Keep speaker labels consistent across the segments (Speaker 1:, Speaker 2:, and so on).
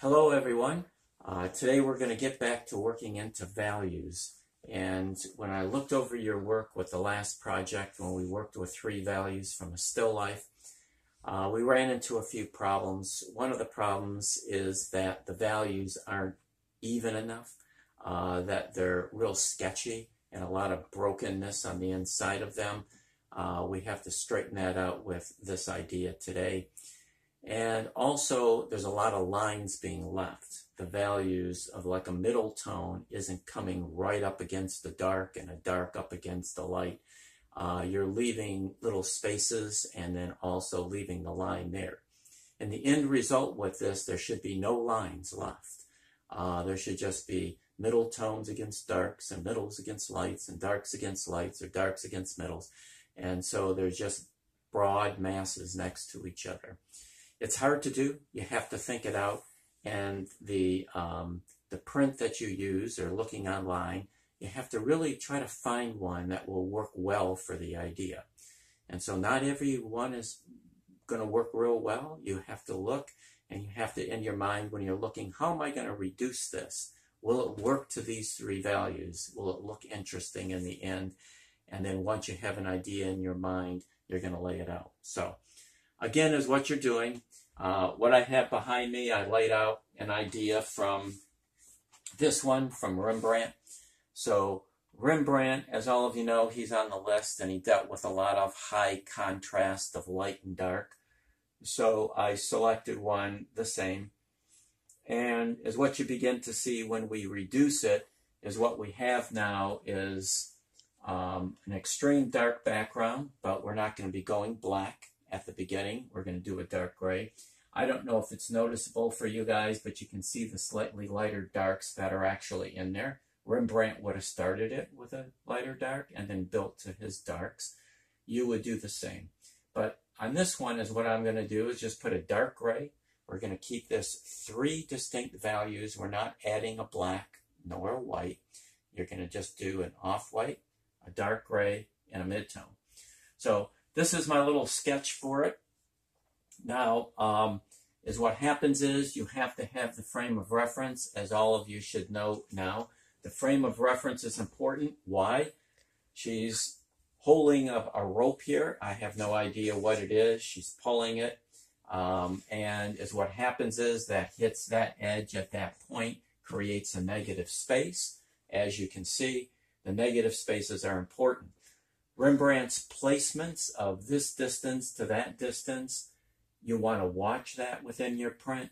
Speaker 1: Hello everyone. Today we're going to get back to working into values. And when I looked over your work with the last project, when we worked with 3 values from a still life, we ran into a few problems. One of the problems is that the values aren't even enough, that they're real sketchy and a lot of brokenness on the inside of them. We have to straighten that out with this idea today. And also, there's a lot of lines being left. The values of like a middle tone isn't coming right up against the dark and a dark up against the light. You're leaving little spaces and then also leaving the line there. And the end result with this, there should be no lines left. There should just be middle tones against darks and middles against lights and darks against lights or darks against middles. And so there's just broad masses next to each other. It's hard to do. You have to think it out. And the print that you use or looking online, you have to really try to find one that will work well for the idea. And so not every one is going to work real well. You have to look and you have to, in your mind, when you're looking, how am I going to reduce this? Will it work to these 3 values? Will it look interesting in the end? And then once you have an idea in your mind, you're going to lay it out. So again, is what you're doing. What I have behind me, I laid out an idea from this one, from Rembrandt. So Rembrandt, as all of you know, he's on the list, and he dealt with a lot of high contrast of light and dark. So I selected one the same. And as what you begin to see when we reduce it, is what we have now is an extreme dark background, but we're not going to be going black at the beginning. We're going to do a dark gray. I don't know if it's noticeable for you guys, but you can see the slightly lighter darks that are actually in there. Rembrandt would have started it with a lighter dark and then built to his darks. You would do the same. But on this one is what I'm going to do is just put a dark gray. We're going to keep this 3 distinct values. We're not adding a black nor a white. You're going to just do an off-white, a dark gray, and a mid-tone. So this is my little sketch for it. Now, is what happens is you have to have the frame of reference, as all of you should know now. The frame of reference is important. Why? She's holding a rope here. I have no idea what it is. She's pulling it. And is what happens is that hits that edge at that point, creates a negative space. As you can see, the negative spaces are important. Rembrandt's placements of this distance to that distance, you want to watch that within your print.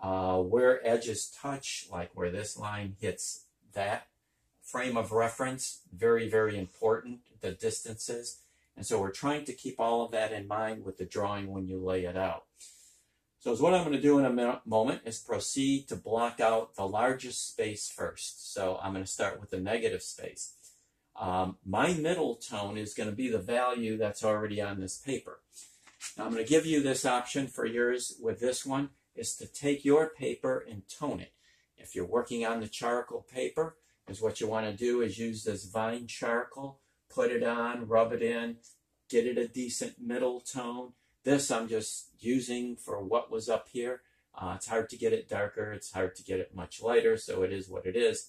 Speaker 1: Where edges touch, like where this line hits that frame of reference, very, very important, the distances. And so we're trying to keep all of that in mind with the drawing when you lay it out. So what I'm going to do in a moment is proceed to block out the largest space first. So I'm going to start with the negative space. My middle tone is going to be the value that's already on this paper. Now I'm going to give you this option for yours with this one, is to take your paper and tone it. If you're working on the charcoal paper, is what you want to do is use this Vine charcoal, put it on, rub it in, get it a decent middle tone. This I'm just using for what was up here. It's hard to get it darker, it's hard to get it much lighter, so it is what it is.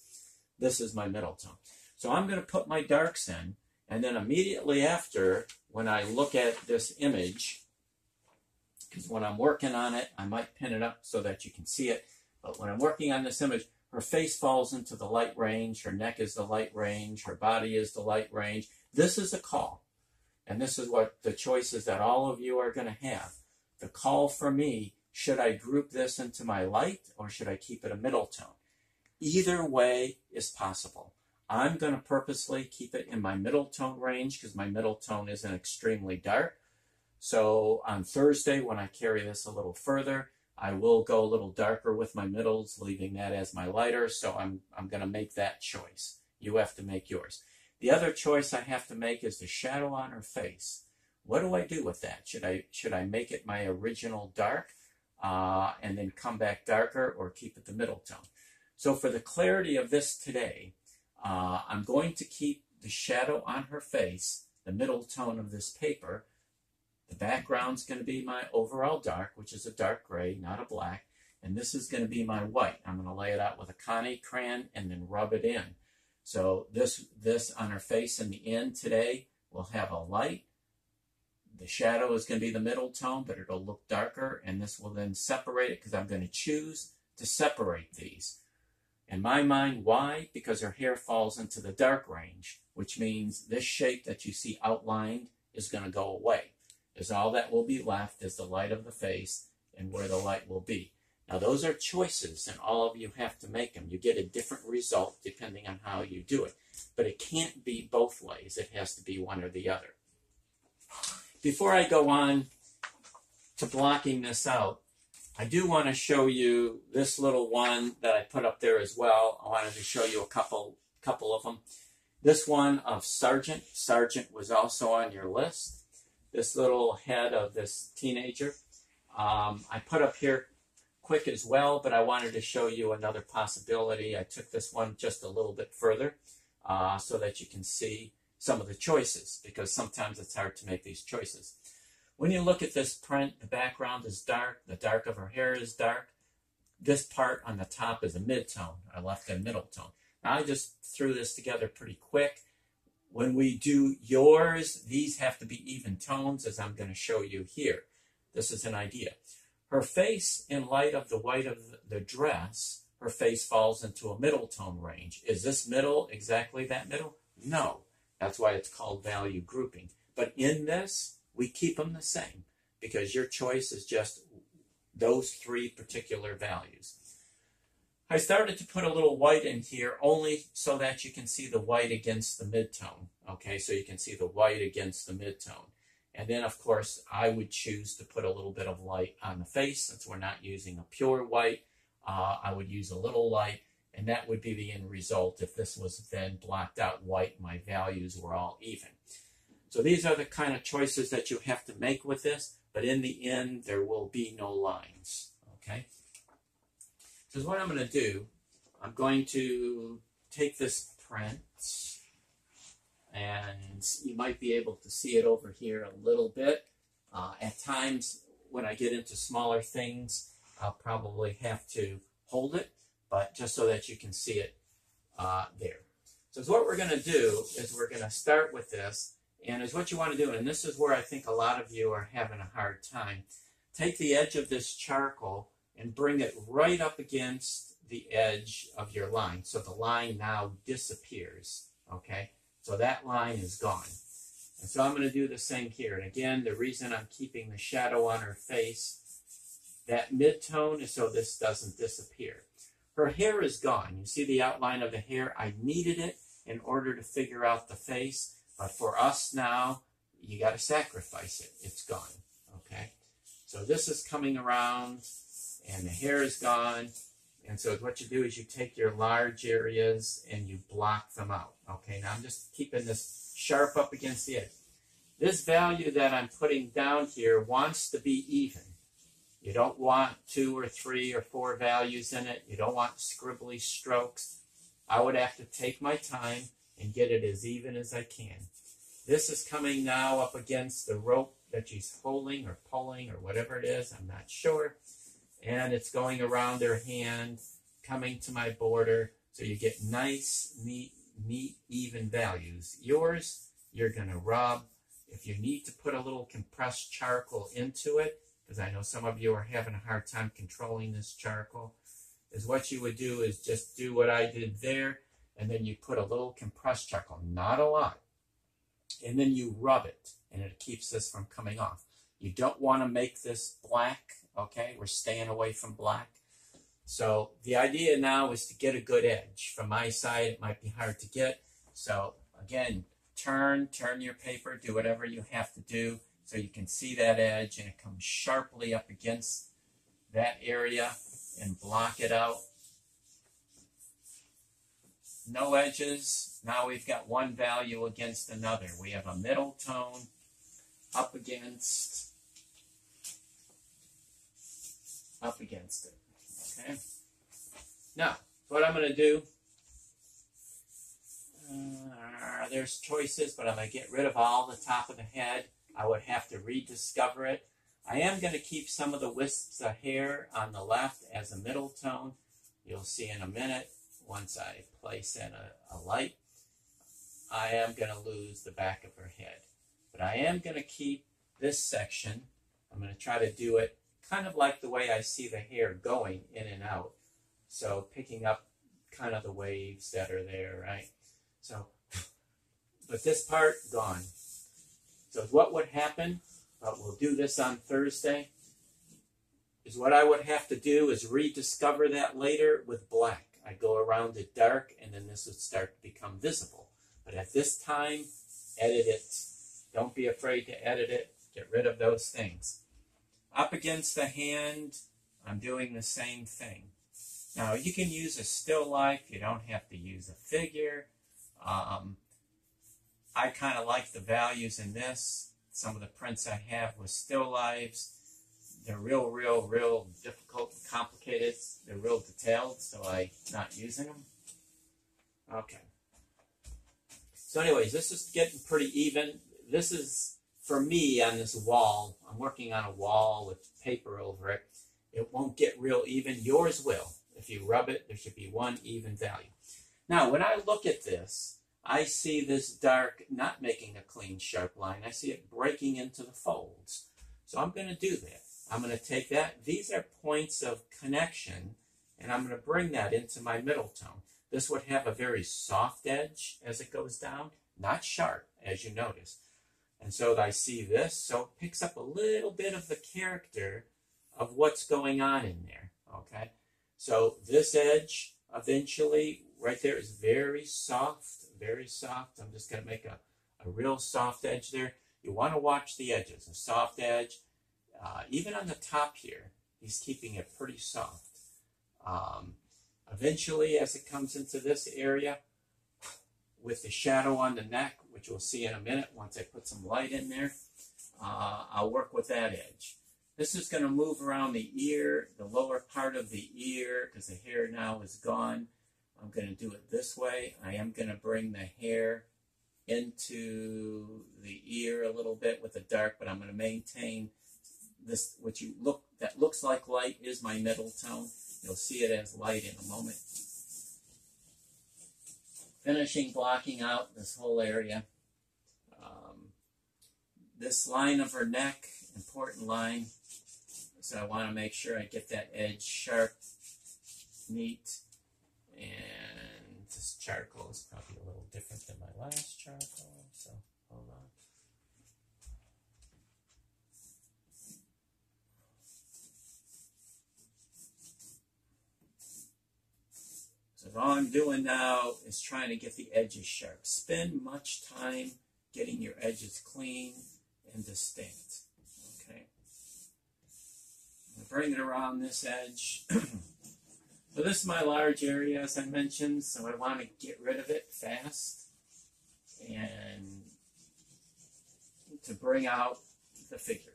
Speaker 1: This is my middle tone. So I'm going to put my darks in, and then immediately after, when I look at this image, because when I'm working on it, I might pin it up so that you can see it, but when I'm working on this image, her face falls into the light range, her neck is the light range, her body is the light range. This is a call, and this is what the choices that all of you are going to have. The call for me, should I group this into my light, or should I keep it a middle tone? Either way is possible. I'm going to purposely keep it in my middle tone range because my middle tone isn't extremely dark. So on Thursday, when I carry this a little further, I will go a little darker with my middles, leaving that as my lighter. So I'm going to make that choice. You have to make yours. The other choice I have to make is the shadow on her face. What do I do with that? Should I make it my original dark and then come back darker, or keep it the middle tone? So for the clarity of this today, I'm going to keep the shadow on her face, the middle tone of this paper. The background's going to be my overall dark, which is a dark gray, not a black. and this is going to be my white. I'm going to lay it out with a Connie crayon and then rub it in. So this on her face in the end today will have a light. The shadow is going to be the middle tone, but it'll look darker, and this will then separate it because I'm going to choose to separate these. In my mind, why? Because her hair falls into the dark range, which means this shape that you see outlined is going to go away. Because all that will be left is the light of the face and where the light will be. Now, those are choices, and all of you have to make them. You get a different result depending on how you do it. But it can't be both ways. It has to be one or the other. Before I go on to blocking this out, I do want to show you this little one that I put up there as well. I wanted to show you a couple of them. This one of Sargent. Sargent was also on your list. This little head of this teenager. I put up here quick as well, but I wanted to show you another possibility. I took this one just a little bit further so that you can see some of the choices, because sometimes it's hard to make these choices. When you look at this print, the background is dark, the dark of her hair is dark. This part on the top is a mid-tone. I left a middle tone. Now I just threw this together pretty quick. When we do yours, these have to be even tones, as I'm going to show you here. This is an idea. Her face, in light of the white of the dress, her face falls into a middle tone range. Is this middle exactly that middle? No. That's why it's called value grouping. But in this, we keep them the same, because your choice is just those three particular values. I started to put a little white in here only so that you can see the white against the midtone. Okay, so you can see the white against the midtone. And then, of course, I would choose to put a little bit of light on the face. Since we're not using a pure white, I would use a little light, and that would be the end result. If this was then blocked out white, my values were all even. So these are the kind of choices that you have to make with this, but in the end, there will be no lines, okay? So what I'm going to do, I'm going to take this print, and you might be able to see it over here a little bit. At times, when I get into smaller things, I'll probably have to hold it, but just so that you can see it there. So what we're going to do is we're going to start with this, and is what you want to do, and this is where I think a lot of you are having a hard time. Take the edge of this charcoal and bring it right up against the edge of your line. So the line now disappears, okay? So that line is gone. And so I'm going to do the same here. And again, the reason I'm keeping the shadow on her face, that mid-tone, is so this doesn't disappear. Her hair is gone. You see the outline of the hair? I needed it in order to figure out the face. But for us now, you got to sacrifice it. It's gone, okay? So this is coming around, and the hair is gone. And so what you do is you take your large areas and you block them out. Okay, now I'm just keeping this sharp up against the edge. This value that I'm putting down here wants to be even. You don't want 2 or 3 or 4 values in it. You don't want scribbly strokes. I would have to take my time and get it as even as I can. This is coming now up against the rope that she's holding or pulling or whatever it is. I'm not sure. And it's going around her hand, coming to my border. So you get nice, neat, even values. Yours, you're going to rub. If you need to put a little compressed charcoal into it, because I know some of you are having a hard time controlling this charcoal, is what you would do is just do what I did there, and then you put a little compressed charcoal, not a lot, and then you rub it, and it keeps this from coming off. You don't want to make this black, okay? We're staying away from black. So the idea now is to get a good edge. From my side, it might be hard to get. So again, turn your paper, do whatever you have to do so you can see that edge, and it comes sharply up against that area and block it out. No edges. Now we've got one value against another. We have a middle tone up against it. Okay. Now, what I'm going to do, there's choices, but I'm going to get rid of all the top of the head. I would have to rediscover it. I am going to keep some of the wisps of hair on the left as a middle tone. You'll see in a minute, once I place in a light, I am going to lose the back of her head. But I am going to keep this section. I'm going to try to do it kind of like the way I see the hair going in and out. So picking up kind of the waves that are there, right? So, but this part, gone. So what would happen, we'll do this on Thursday, is what I would have to do is rediscover that later with black. I go around it dark, and then this would start to become visible. But at this time, edit it. Don't be afraid to edit it. Get rid of those things. Up against the hand, I'm doing the same thing. Now, you can use a still life. You don't have to use a figure. I kind of like the values in this. Some of the prints I have with still lives. They're real difficult and complicated. They're real detailed, so I'm not using them. Okay. So anyways, this is getting pretty even. This is, for me, on this wall. I'm working on a wall with paper over it. It won't get real even. Yours will. If you rub it, there should be one even value. Now, when I look at this, I see this dark not making a clean, sharp line. I see it breaking into the folds. So I'm going to do that. I'm going to take that. These are points of connection, and I'm going to bring that into my middle tone. This would have a very soft edge as it goes down, not sharp, as you notice. And so I see this, so it picks up a little bit of the character of what's going on in there, okay? So this edge, eventually, right there is very soft, very soft. I'm just going to make a real soft edge there. You want to watch the edges, a soft edge. Even on the top here, he's keeping it pretty soft. Eventually, as it comes into this area, with the shadow on the neck, which we'll see in a minute once I put some light in there, I'll work with that edge. This is going to move around the ear, the lower part of the ear, because the hair now is gone. I'm going to do it this way. I am going to bring the hair into the ear a little bit with the dark, but I'm going to maintain this, that looks like light is my middle tone. You'll see it as light in a moment. Finishing blocking out this whole area. This line of her neck, important line. So I want to make sure I get that edge sharp, neat, and this charcoal is probably a little different than my last charcoal, so hold on. So all I'm doing now is trying to get the edges sharp. Spend much time getting your edges clean and distinct. Okay. I'm bring it around this edge. So this is my large area, as I mentioned, so I want to get rid of it fast and to bring out the figure.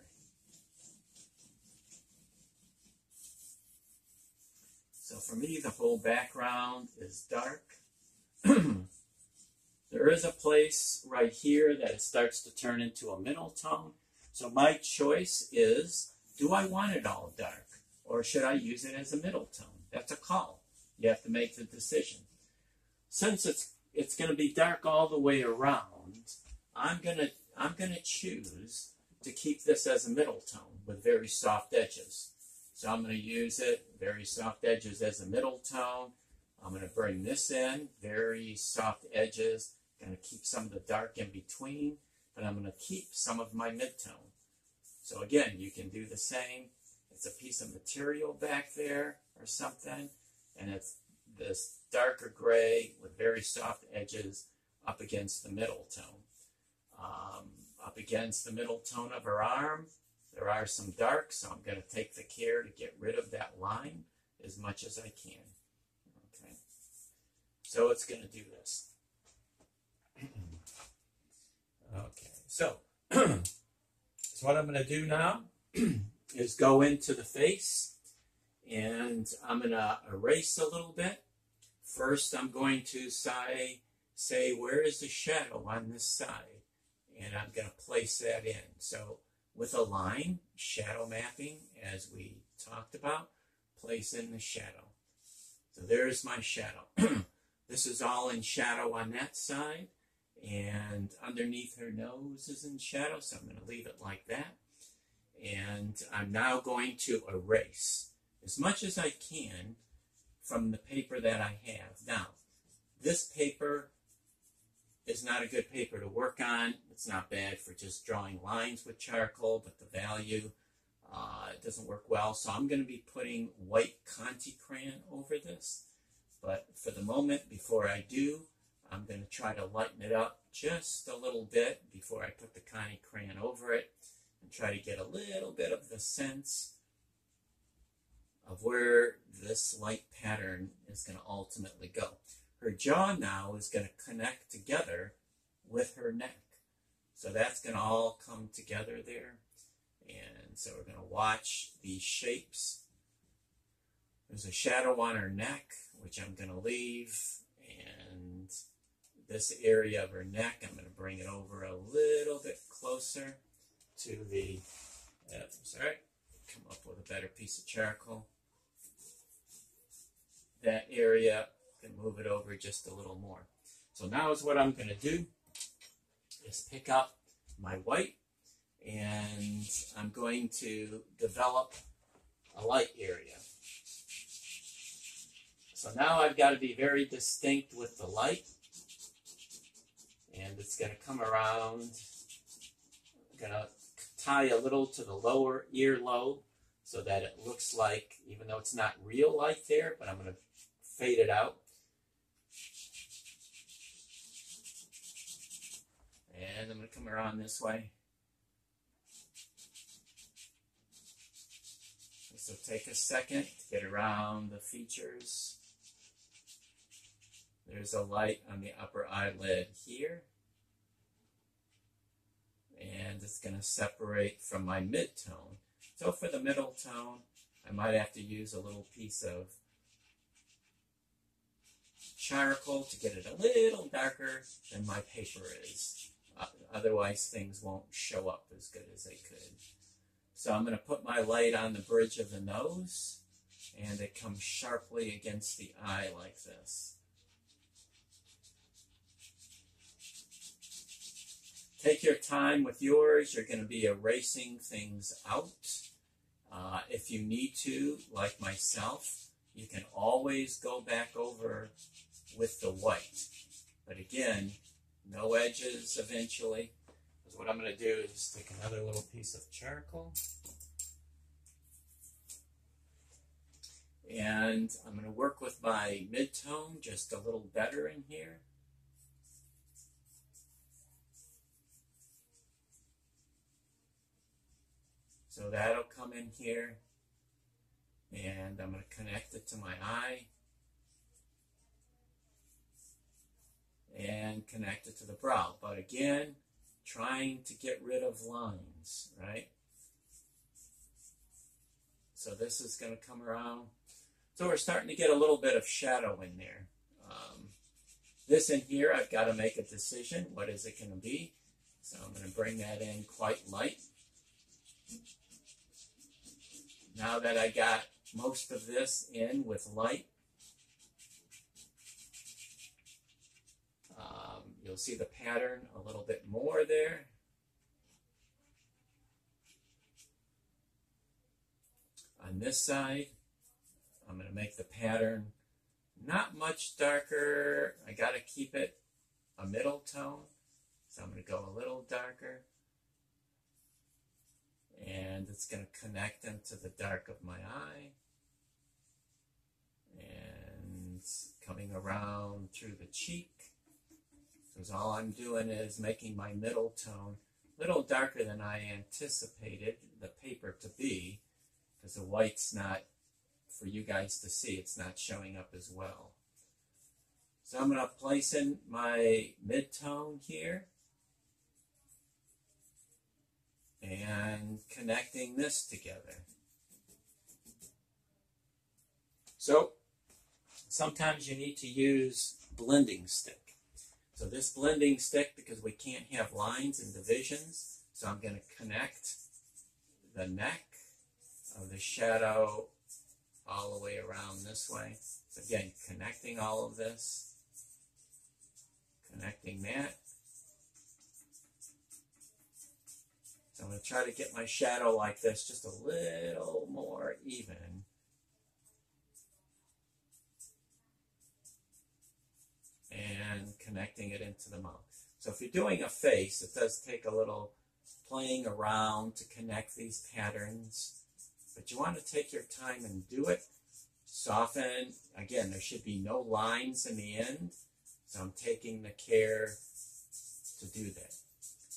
Speaker 1: So for me, the whole background is dark. There is a place right here that it starts to turn into a middle tone. So my choice is, do I want it all dark? Or should I use it as a middle tone? That's a call. You have to make the decision. Since it's going to be dark all the way around, I'm gonna choose to keep this as a middle tone with very soft edges. So I'm going to use it, very soft edges as a middle tone. I'm going to bring this in, very soft edges. Going to keep some of the dark in between, but I'm going to keep some of my mid-tone. So again, you can do the same. It's a piece of material back there or something, and it's this darker gray with very soft edges up against the middle tone. Up against the middle tone of her arm, there are some darks, so I'm going to take the care to get rid of that line as much as I can. Okay, so it's going to do this. Okay, so what I'm going to do now is go into the face, and I'm going to erase a little bit. First, I'm going to say where is the shadow on this side, and I'm going to place that in. So with a line, shadow mapping, as we talked about, place in the shadow. So there's my shadow. This is all in shadow on that side, and underneath her nose is in shadow, so I'm going to leave it like that. And I'm now going to erase as much as I can from the paper that I have. Now, this paper is not a good paper to work on. It's not bad for just drawing lines with charcoal, but the value, it doesn't work well. So I'm going to be putting white Conte crayon over this. But for the moment, before I do, I'm going to try to lighten it up just a little bit before I put the Conte crayon over it, and try to get a little bit of the sense of where this light pattern is going to ultimately go. Her jaw now is going to connect together with her neck. So that's going to all come together there. And so we're going to watch these shapes. There's a shadow on her neck, which I'm going to leave. And this area of her neck, I'm going to bring it over a little bit closer to the, sorry, come up with a better piece of charcoal. That area, can move it over just a little more. So now is what I'm going to do is pick up my white, and I'm going to develop a light area. So now I've got to be very distinct with the light, and it's going to come around. I'm going to tie a little to the lower earlobe so that it looks like, even though it's not real light there, but I'm going to fade it out. And I'm going to come around this way. So take a second to get around the features. There's a light on the upper eyelid here. And it's going to separate from my mid-tone. So for the middle tone, I might have to use a little piece of charcoal to get it a little darker than my paper is. Otherwise, things won't show up as good as they could. So I'm going to put my light on the bridge of the nose, and it comes sharply against the eye like this. Take your time with yours. You're going to be erasing things out. If you need to, like myself, you can always go back over with the white. But again, no edges eventually. Because what I'm going to do is take another little piece of charcoal. And I'm going to work with my mid-tone just a little better in here. So that'll come in here. And I'm going to connect it to my eye. And connect it to the brow. But again, trying to get rid of lines, right? So this is going to come around. So we're starting to get a little bit of shadow in there. This in here, I've got to make a decision. What is it going to be? So I'm going to bring that in quite light. Now that I got most of this in with light, you'll see the pattern a little bit more there. On this side, I'm going to make the pattern not much darker. I got to keep it a middle tone, so I'm going to go a little darker. And it's going to connect into the dark of my eye. And coming around through the cheek. Because all I'm doing is making my middle tone a little darker than I anticipated the paper to be. Because the white's not, for you guys to see, it's not showing up as well. So I'm going to place in my mid-tone here. And connecting this together. So sometimes you need to use blending stick. So this blending stick, because we can't have lines and divisions, so I'm going to connect the neck of the shadow all the way around this way. So again, connecting all of this, connecting that. So I'm going to try to get my shadow like this, just a little more even. And connecting it into the mouth. So if you're doing a face, it does take a little playing around to connect these patterns. But you want to take your time and do it. Soften. Again, there should be no lines in the end. So I'm taking the care to do that.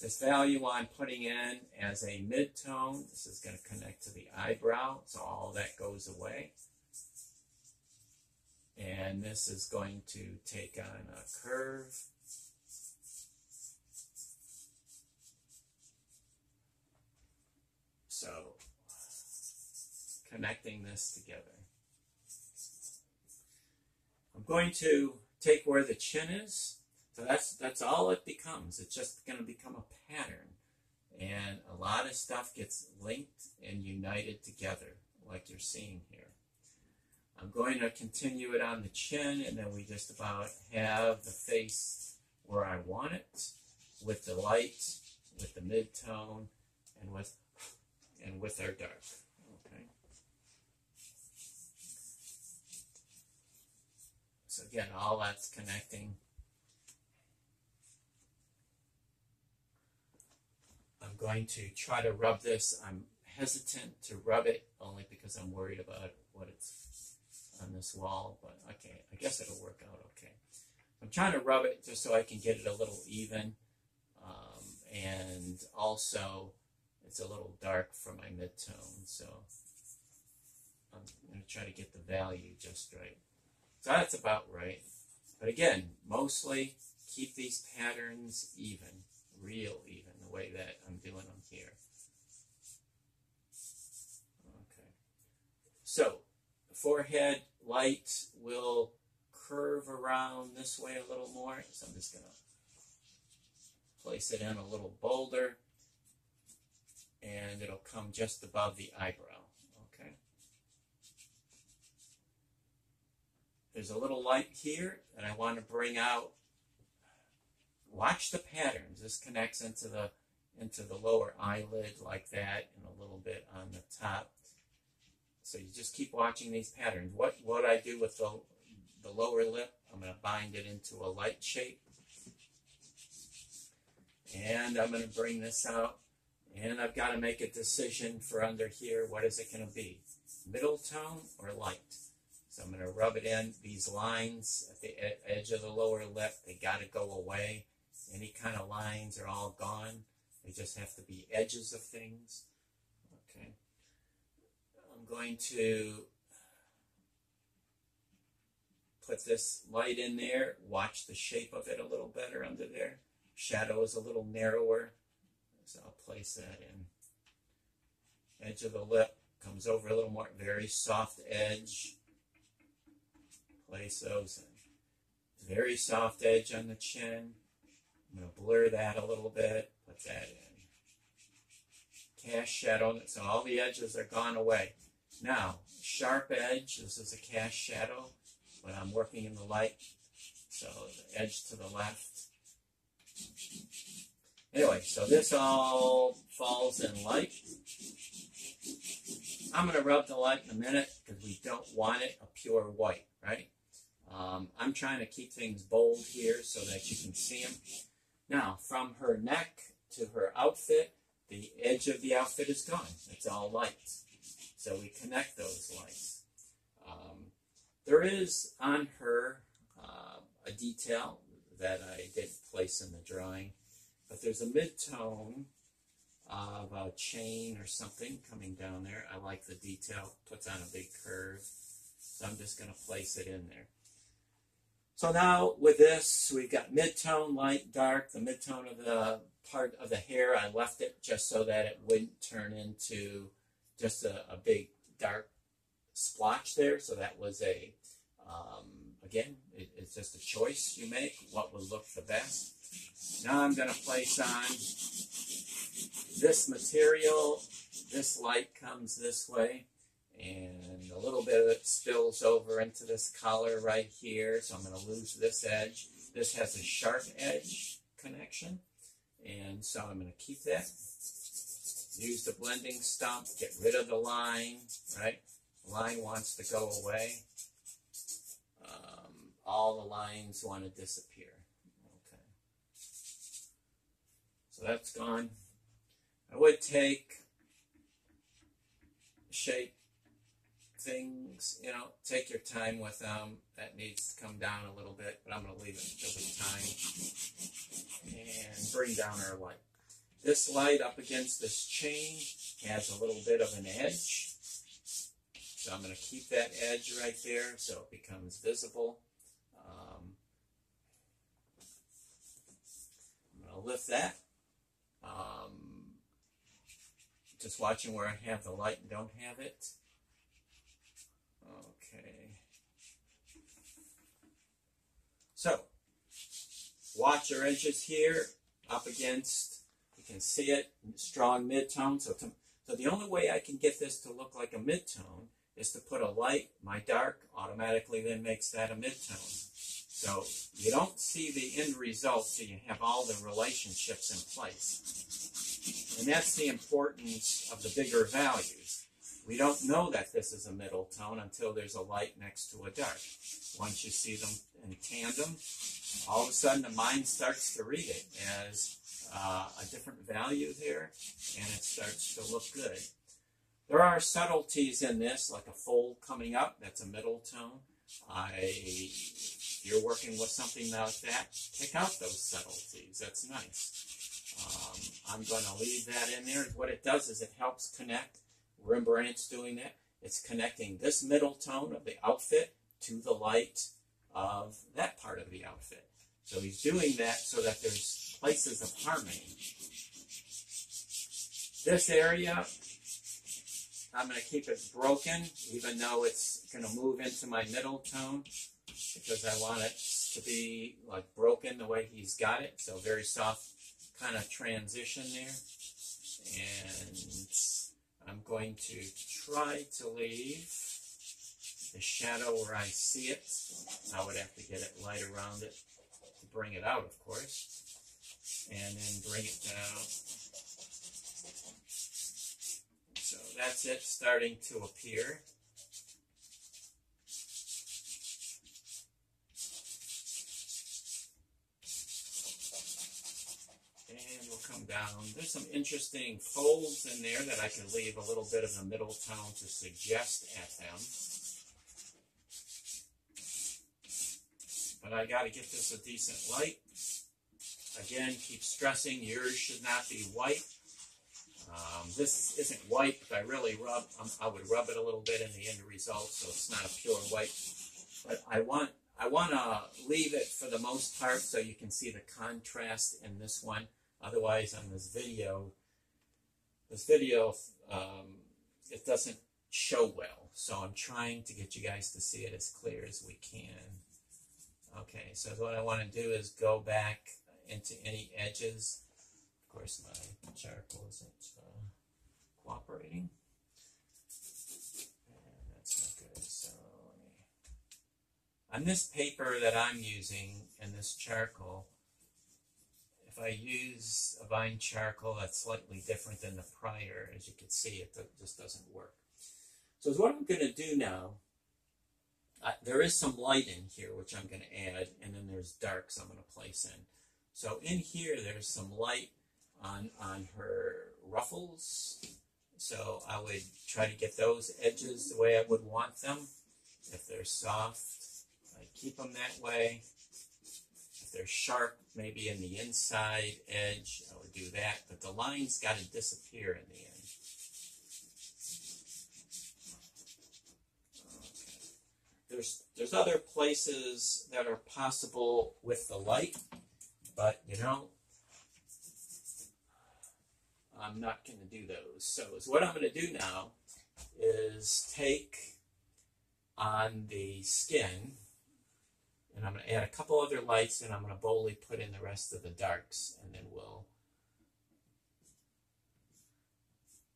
Speaker 1: This value I'm putting in as a mid-tone, this is going to connect to the eyebrow, so all that goes away. And this is going to take on a curve. So, connecting this together. I'm going to take where the chin is. So that's all it becomes. It's just going to become a pattern. And a lot of stuff gets linked and united together, like you're seeing here. I'm going to continue it on the chin, and then we just about have the face where I want it, with the light, with the mid-tone, and with our dark. Okay. So again, all that's connecting. I'm going to try to rub this. I'm hesitant to rub it only because I'm worried about what it's on this wall, but okay, I guess it'll work out okay. I'm trying to rub it just so I can get it a little even, and also it's a little dark for my mid-tone, so I'm going to try to get the value just right. So that's about right. But again, mostly keep these patterns even, real even, the way that I'm doing them here. Okay. So, the forehead light will curve around this way a little more. So I'm just going to place it in a little bolder. And it'll come just above the eyebrow. Okay. There's a little light here that I want to bring out. Watch the patterns. This connects into the lower eyelid like that, and a little bit on the top. So you just keep watching these patterns. What I do with the lower lip, I'm going to bind it into a light shape. And I'm going to bring this out. And I've got to make a decision for under here. What is it going to be? Middle tone or light? So I'm going to rub it in. These lines at the edge of the lower lip, they got to go away. Any kind of lines are all gone. They just have to be edges of things. Okay. I'm going to put this light in there. Watch the shape of it a little better under there. Shadow is a little narrower. So I'll place that in. Edge of the lip comes over a little more. Very soft edge. Place those in. Very soft edge on the chin. I'm going to blur that a little bit. Put that in. Cast shadow. So all the edges are gone away. Now, sharp edge. This is a cast shadow. When I'm working in the light. So the edge to the left. Anyway, so this all falls in light. I'm going to rub the light in a minute because we don't want it a pure white, right? I'm trying to keep things bold here so that you can see them. Now, from her neck to her outfit, the edge of the outfit is gone. It's all light. So we connect those lights. There is on her a detail that I did place in the drawing. But there's a mid-tone of a chain or something coming down there. I like the detail. Puts on a big curve. So I'm just going to place it in there. So now with this, we've got mid-tone, light, dark. The mid-tone of the part of the hair, I left it just so that it wouldn't turn into just a big dark splotch there. So that was a, again, it's just a choice you make, what would look the best. Now I'm going to place on this material this light comes this way, and a little bit of it spills over into this color right here, so I'm going to lose this edge. This has a sharp edge connection, and so I'm going to keep that. Use the blending stump, get rid of the line, right? The line wants to go away. All the lines want to disappear. Okay. So that's gone. I would take shape things, you know, take your time with them. That needs to come down a little bit, but I'm going to leave it until the time. And bring down our light. This light up against this chain has a little bit of an edge. So I'm going to keep that edge right there so it becomes visible. I'm going to lift that. Just watching where I have the light and don't have it. Okay. So, watch your edges here up against, you can see it, strong mid-tone. So the only way I can get this to look like a mid-tone is to put a light. My dark automatically then makes that a mid-tone. So you don't see the end result till you have all the relationships in place. And that's the importance of the bigger values. We don't know that this is a middle tone until there's a light next to a dark. Once you see them in tandem, all of a sudden the mind starts to read it as a different value there, and it starts to look good. There are subtleties in this, like a fold coming up, that's a middle tone. If you're working with something like that, pick out those subtleties. That's nice. I'm going to leave that in there. What it does is it helps connect. Rembrandt's doing that. It's connecting this middle tone of the outfit to the light of that part of the outfit. So he's doing that so that there's places of harmony. This area, I'm going to keep it broken, even though it's going to move into my middle tone, because I want it to be like broken the way he's got it. So very soft kind of transition there. And I'm going to try to leave the shadow where I see it. I would have to get it light around it to bring it out, of course. And then bring it down. So that's it starting to appear. And we'll come down. There's some interesting folds in there that I can leave a little bit of the middle tone to suggest at them. But I got to get this a decent light. Again, keep stressing yours should not be white. This isn't white, but I would rub it a little bit in the end result, so it's not a pure white. But I want to leave it for the most part so you can see the contrast in this one. Otherwise, on this video, it doesn't show well. So I'm trying to get you guys to see it as clear as we can. Okay, so what I want to do is go back into any edges. Of course, my charcoal isn't cooperating. And that's not good. So on this paper that I'm using and this charcoal, if I use a vine charcoal that's slightly different than the prior, as you can see, it just doesn't work. So what I'm going to do now, there is some light in here, which I'm going to add, and then there's darks I'm going to place in. So in here, there's some light on her ruffles. So I would try to get those edges the way I would want them. If they're soft, I keep them that way. If they're sharp, maybe in the inside edge, I would do that. But the line's got to disappear in the end. Okay. There's other places that are possible with the light, but you know, I'm not going to do those. So what I'm going to do now is take on the skin, and I'm going to add a couple other lights, and I'm going to boldly put in the rest of the darks, and then we'll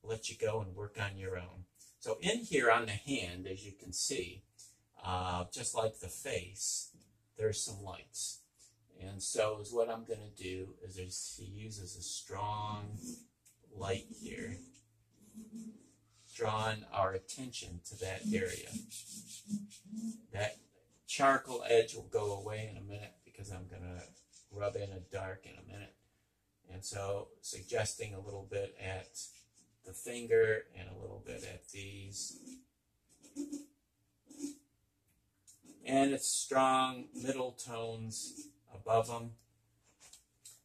Speaker 1: let you go and work on your own. So in here on the hand, as you can see, just like the face, there's some lights. And so is what I'm going to do is he uses a strong light here, drawing our attention to that area. That charcoal edge will go away in a minute because I'm going to rub in a dark in a minute. And so suggesting a little bit at the finger and a little bit at these. And it's strong middle tones above them.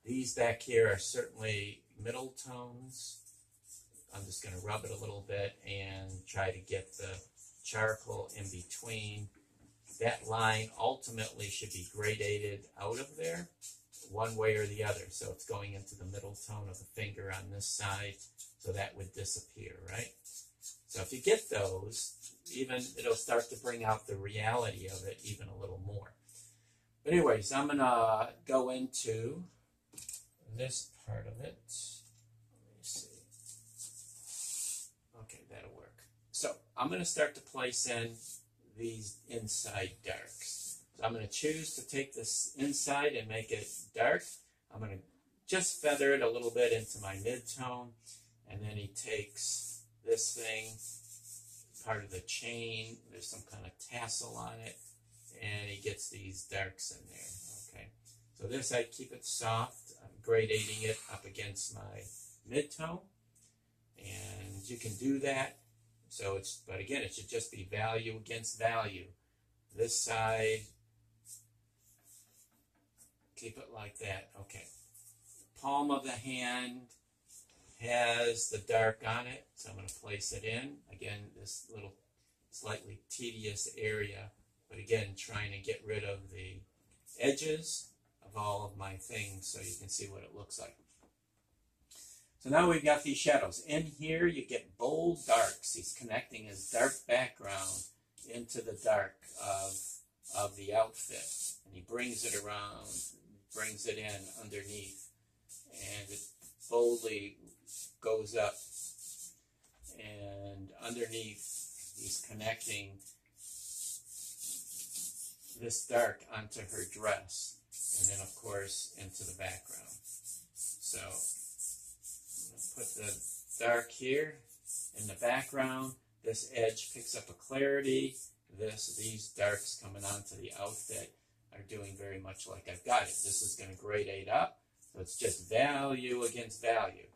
Speaker 1: These back here are certainly middle tones. I'm just going to rub it a little bit and try to get the charcoal in between. That line ultimately should be gradated out of there one way or the other. So it's going into the middle tone of the finger on this side, so that would disappear, right? So if you get those, even it'll start to bring out the reality of it even a little more. But anyways, I'm going to go into this part of it. Let me see. Okay, that'll work. So I'm going to start to place in these inside darks. So I'm going to choose to take this inside and make it dark. I'm going to just feather it a little bit into my mid-tone, and then he takes this thing, part of the chain, there's some kind of tassel on it, and he gets these darks in there. Okay, so this I keep it soft. I'm gradating it up against my mid-tone, and you can do that. So it's, but again, it should just be value against value. This side, keep it like that. Okay. Palm of the hand has the dark on it, so I'm going to place it in. Again, this little slightly tedious area, but again, trying to get rid of the edges of all of my things so you can see what it looks like. So now we've got these shadows. In here, you get bold darks. He's connecting his dark background into the dark of the outfit. And he brings it around, brings it in underneath, and it boldly goes up. And underneath, he's connecting this dark onto her dress, and then, of course, into the background. So put the dark here in the background. This edge picks up a clarity. These darks coming onto the outfit are doing very much like I've got it. This is going to gradate up. So it's just value against value.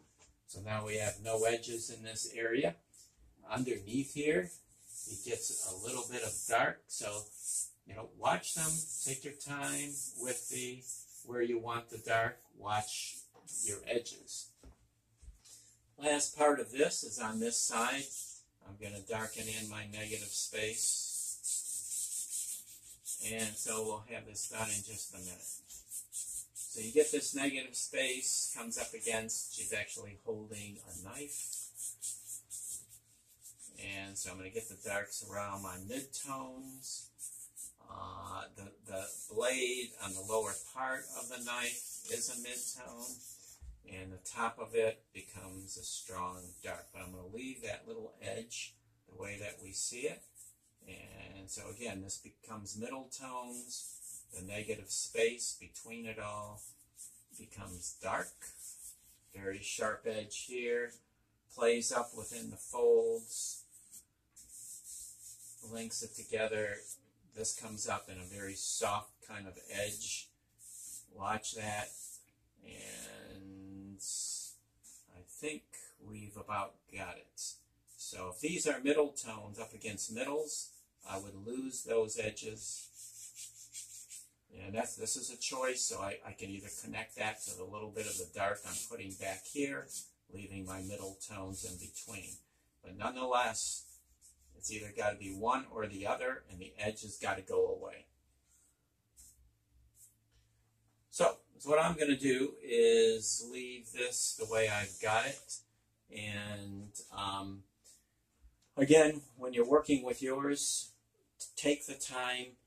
Speaker 1: So now we have no edges in this area. Underneath here, he gets a little bit of dark. So, you know, watch them. Take your time with where you want the dark. Watch your edges. Last part of this is on this side. I'm going to darken in my negative space. And so we'll have this done in just a minute. So you get this negative space, comes up against, she's actually holding a knife. And so I'm going to get the darks around my mid-tones. The blade on the lower part of the knife is a mid-tone. And the top of it becomes a strong dark. But I'm going to leave that little edge the way that we see it. And so again, this becomes middle tones. The negative space between it all becomes dark. Very sharp edge here. Plays up within the folds. Links it together. This comes up in a very soft kind of edge. Watch that. And I think we've about got it. So if these are middle tones up against middles, I would lose those edges. And this is a choice, so I can either connect that to the little bit of the dark I'm putting back here, leaving my middle tones in between. But nonetheless, it's either got to be one or the other, and the edge has got to go away. So what I'm going to do is leave this the way I've got it. And again, when you're working with yours, take the time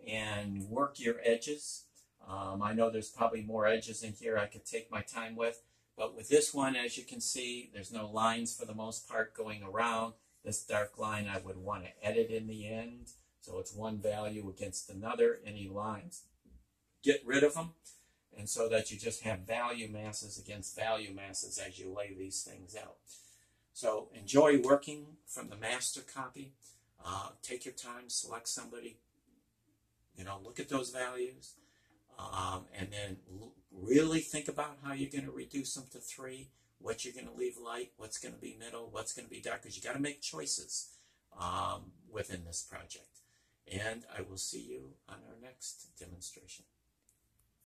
Speaker 1: and work your edges. I know there's probably more edges in here I could take my time with, But with this one, as you can see, there's no lines for the most part going around. This dark line I would want to edit in the end. So it's one value against another. Any lines, get rid of them. And so that you just have value masses against value masses as you lay these things out. So enjoy working from the master copy. Take your time, select somebody, look at those values, and then really think about how you're going to reduce them to 3, what you're going to leave light, what's going to be middle, what's going to be dark, because you got to make choices within this project. And I will see you on our next demonstration.